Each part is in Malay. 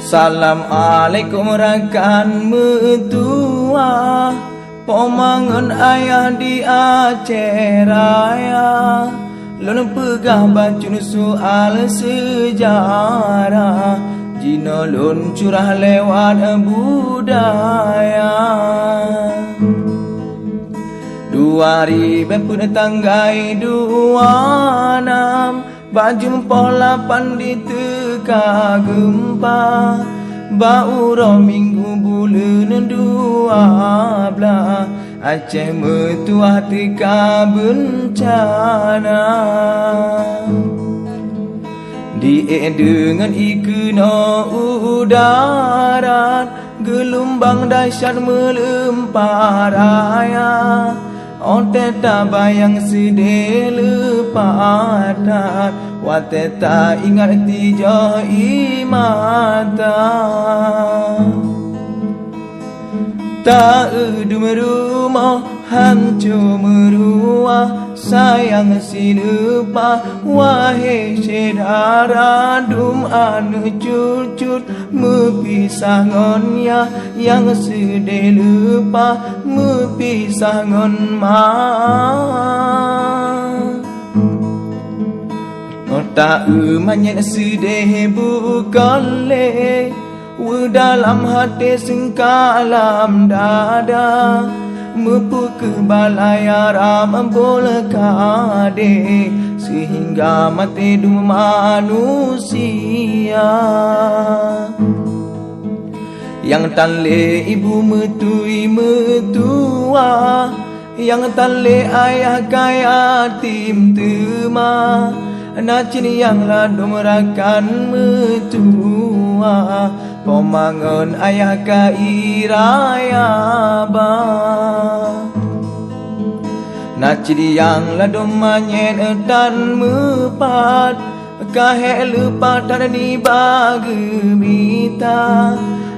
Salam alaikum rakan mertua, pomangun ayah di Aceh Raya. Lon pegah bacun soal sejarah, Jino lon curah lewat budaya. 2000 tanggai 26 Bajumpa 8 di teka gempa, Bauro minggu bulan 12 Aceh metuah teka bencana. Dengan ikuna udarat, gelombang dahsyat melempar raya. Oteta bayang sedih lepatan, wateta ingat tiga imata. Tak edu merumah, hancur meruah, sayang silupa, wahai saudara dum anu cucut, mepisah ngonya yang sedih lupa, mepisah ngon ma. Tak emanya sedih bukan le, dalam hati sengkalam dada, mepu ke balaya ram bola kade, sehingga mati dua manusia. Yang tale ibu metui metua, yang tale ayah kaya tim tema, nacin yang ladum rakan metua, pomangun ayah kairaya ba. Nacin yang ladum manyen dan mepat, kahe lepat dan ni bagi mita.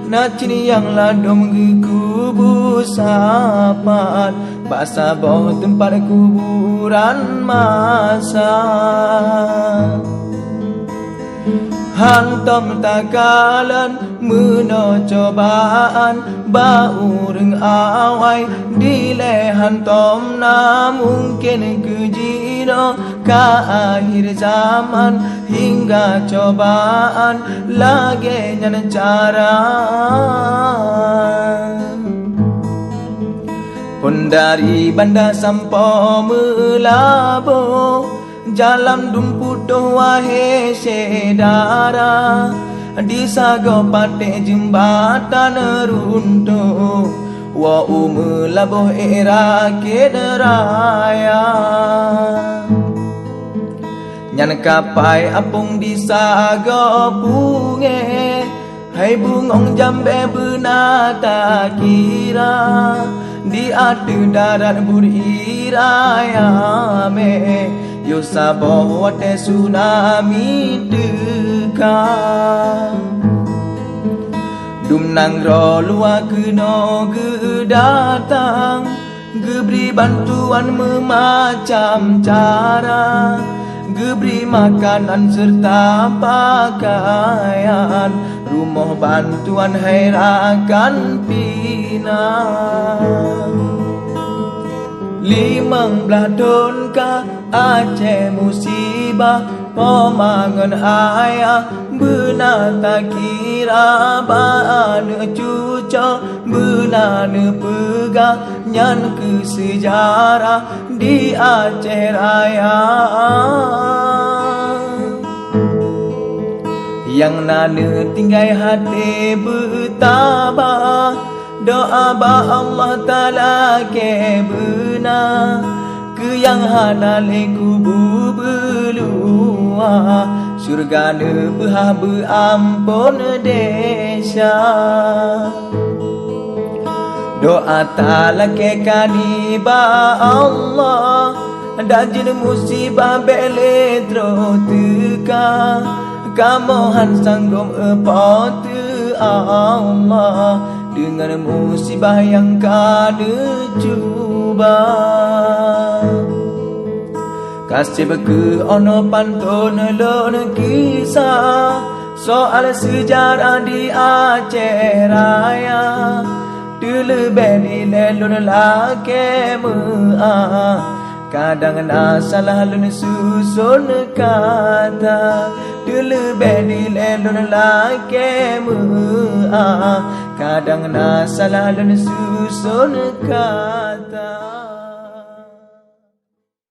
Nacin yang ladum kubu sapat, basa bawah tempat kuburan masa. Hantam takalan meno cobaan, bau reng awai dilehan tom na mungkin kejino ka akhir zaman, hingga cobaan lagi nyan cara. Pun dari bandar sampai Melabo, jalan dumputuh wahai saudara, di sago pate jembatan runtuh, wa Melabo era raya. Nyan kapai apung di sago punge, hai bungong jambe benata kira, di adu darat buriraya me, yo sabo wate tsunami deka. Dum nang ro lua keno gedatang, geberi bantuan memacam cara, geberi makanan serta pakaian, rumah bantuan hai rakan pina. 15 tahun ka Aceh musibah, pomangun ayah benar tak kira, bana cuca benar pegah nyan ke sejarah di Aceh Raya. Yang nana tinggai hati bertabah, doa ba Allah Ta'ala ke benar, ke yang hanale kubu belua, surga ne behah beampun desa. Doa Ta'ala ke kani ba Allah, dajin musibah bele tro teka, kamohan sanggup epot Allah, dengan musibah yang kada cuba. Kasih beku ono pantun lon kisah, Soal sejarah di Aceh Raya dulu bedi lelun laki kadang nak salah lun susun kata dulu bedi lelun laki kadang nak salah lun susun kata.